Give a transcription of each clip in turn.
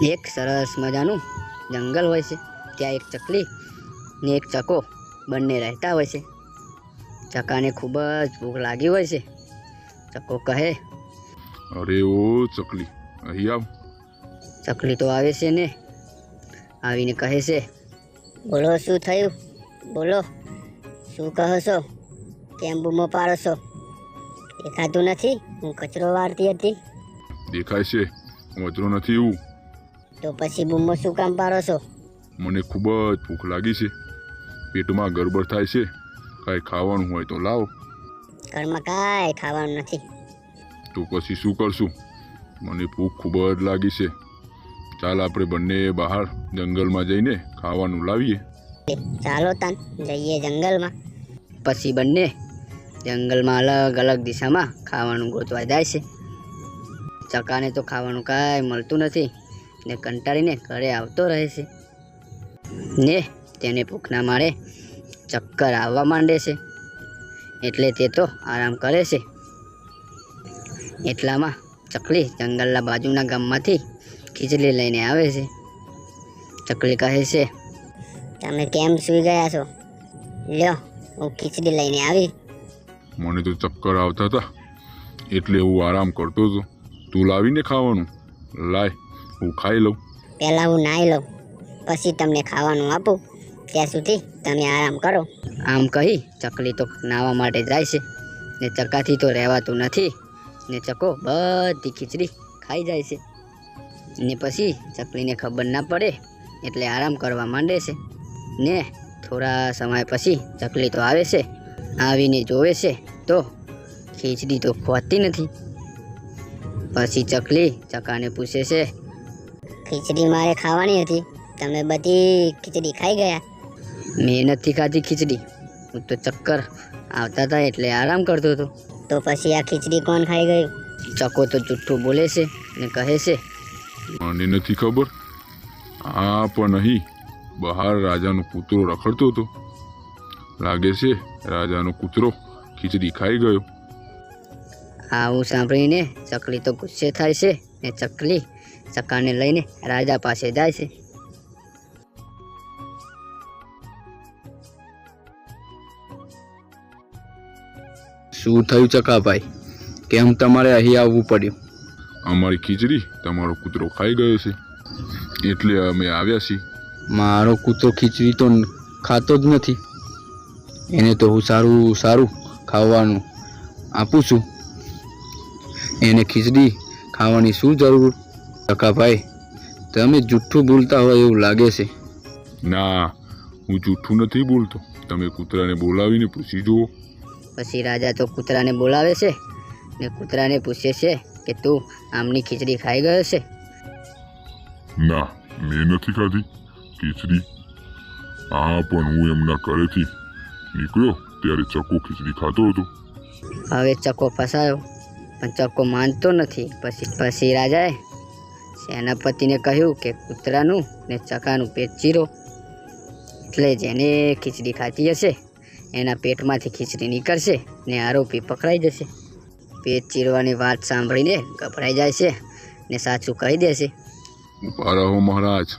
એક સરસ મજાનું જંગલ હોય છે। ત્યાં એક ચકલી ને એક ચકો બંને રહેતા હોય છે। ચકાને ખૂબ જ ભૂખ લાગી હોય છે। ચકો કહે, અરે ઓ ચકલી, અહીં આવ। ચકલી તો આવે છે ને આવીને કહે છે, બોલો, શું થયું? બોલો, શું કહો છો? કેમ બૂમો પાડો છો? દેખાતું નથી? હું કચરો વાળતી હતી। દેખાય છે, વજરો નથી એવું। તો પછી બૂમો શું કામ પાડો છો? મને ખૂબ જ ભૂખ લાગી છે, પેટમાં ગડબડ થાય છે, કાંઈ ખાવાનું હોય તો લાવો। ઘરમાં કાંઈ ખાવાનું નથી। તો પછી શું કરશું? મને ભૂખ ખૂબ જ લાગી છે, ચાલ આપણે બંને બહાર જંગલમાં જઈને ખાવાનું લાવીએ। ચાલો તાન જઈએ જંગલમાં। પછી બંને જંગલમાં અલગ અલગ દિશામાં ખાવાનું ગોતવા જાય છે। ચકાને તો ખાવાનું કાંઈ મળતું નથી ને કંટાળીને ઘરે આવતો રહે છે ને તેને ભૂખના મારે ચક્કર આવવા માંડે છે, એટલે તે તો આરામ કરે છે। એટલામાં ચકલી જંગલના બાજુના ગામમાંથી ખીચડી લઈને આવે છે। ચકલી કહે છે, તમે કેમ સૂઈ ગયા છો? લ્યો, હું ખીચડી લઈને આવી। મને તો ચક્કર આવતા હતા એટલે હું આરામ કરતો હતો। તું લાવીને ખાવાનું લાય, હું ખાઈ લઉં। પહેલાં હું નાહી લઉં, પછી તમને ખાવાનું આપું। ત્યાં સુધી તમે આરામ કરો। આમ કહી ચકલી તો નાહવા માટે જાય છે ને ચકાથી તો રહેવાતું નથી ને ચકો બધી ખીચડી ખાઈ જાય છે ને પછી ચકલીને ખબર ના પડે એટલે આરામ કરવા માંડે છે ને થોડા સમય પછી ચકલી તો આવે છે। આવીને જોવે છે તો ખીચડી તો ખોતી નથી। પછી ચકલી ચકાને પૂછે છે, ખીચડી મારે ખાવાની હતી, તમે બધી ખીચડી ખાઈ ગયા। મેં નથી ખાધી ખીચડી, હું તો ચક્કર આવતા હતા એટલે આરામ કરતો હતો। તો પછી આ ખીચડી કોણ ખાઈ ગયું? ચકો તો જુઠ્ઠું બોલે છે ને કહે છે, મને નથી ખબર, આ પણ અહીં બહાર રાજાનો કૂતરો રખડતો હતો, લાગે છે રાજાનો કૂતરો ખીચડી ખાઈ ગયો। આવું સાંભળીને ચકલી તો ગુસ્સે થાય છે ને ચકલી ચકાને લઈને રાજા પાસે જાય છે। શું થયું ચકાભાઈ, કેમ તમારે અહીં આવવું પડ્યું? અમારી ખીચડી તમારો કૂતરો ખાઈ ગયો છે એટલે અમે આવ્યા છીએ। મારો કૂતરો ખીચડી તો ખાતો જ નથી, એને તો હું સારું સારું ખાવાનું આપું છું, એને ખીચડી ખાવાની શું જરૂર? ચકાભાઈ, તમે જુઠ્ઠું બોલતા હોય એવું લાગે છે। ના, હું જૂઠું નથી બોલતો, તમે કૂતરાને બોલાવીને પૂછી જુઓ। પછી રાજા તો કૂતરાને બોલાવે છે ને કૂતરાને પૂછે છે કે તું આમની ખીચડી ખાઈ ગયો છે? ના, મેં નથી ખાધી ખીચડી। હા, પણ હું એમના ઘરેથી નીકળ્યો ત્યારે ચકો ખીચડી ખાતો હતો। હવે ચકો ફસાયો પણ ચકો માનતો નથી। પછી રાજાએ સેનાપતિને કહ્યું કે કૂતરાનું ને ચકાનું પેટ ચીરો, એટલે જેને ખીચડી ખાધી હશે એના પેટમાંથી ખીચડી નીકળશે ને આરોપી પકડાઈ જશે। પેટ ચીરવાની વાત સાંભળીને ગભરાઈ જાય છે ને સાચું કહી દે છે। ઉભા રહો મહારાજ,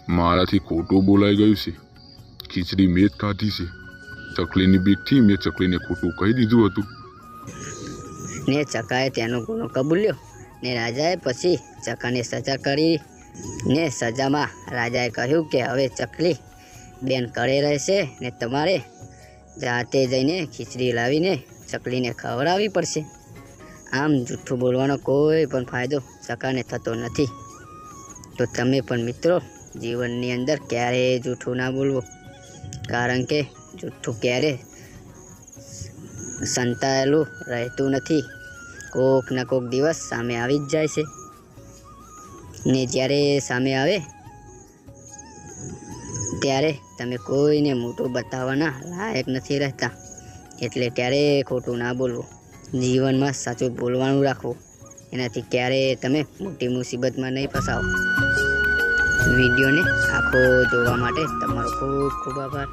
મારાથી ખોટું બોલાઈ ગયું છે, ખીચડી મેં જ ખાધી છે। ચકલીની બીકથી મેં ચકલીને ખોટું કહી દીધું હતું। ને ચકાએ તેનો ગુનો કબૂલ્યો ને રાજાએ પછી ચકાને સજા કરી ને સજામાં રાજાએ કહ્યું કે હવે ચકલી બેન ઘરે રહેશે ને તમારે જાતે જઈને ખીચડી લાવીને ચકલીને ખવડાવવી પડશે। આમ જૂઠું બોલવાનો કોઈ પણ ફાયદો ચકાને થતો નથી। તો તમે પણ મિત્રો જીવનની અંદર ક્યારેય જૂઠું ના બોલવો, કારણ કે જૂઠું ક્યારે સંતાયેલું રહેતું નથી, કોક ના કોક દિવસ સામે આવી જ જાય છે ને જ્યારે સામે આવે ત્યારે તમે કોઈને મોટું બતાવવાના લાયક નથી રહેતા। એટલે ક્યારેય ખોટું ના બોલવું, જીવનમાં સાચું બોલવાનું રાખવું, એનાથી ક્યારેય તમે મોટી મુસીબતમાં નહીં ફસાવો। વિડીયોને આખો જોવા માટે તમારો ખૂબ ખૂબ આભાર।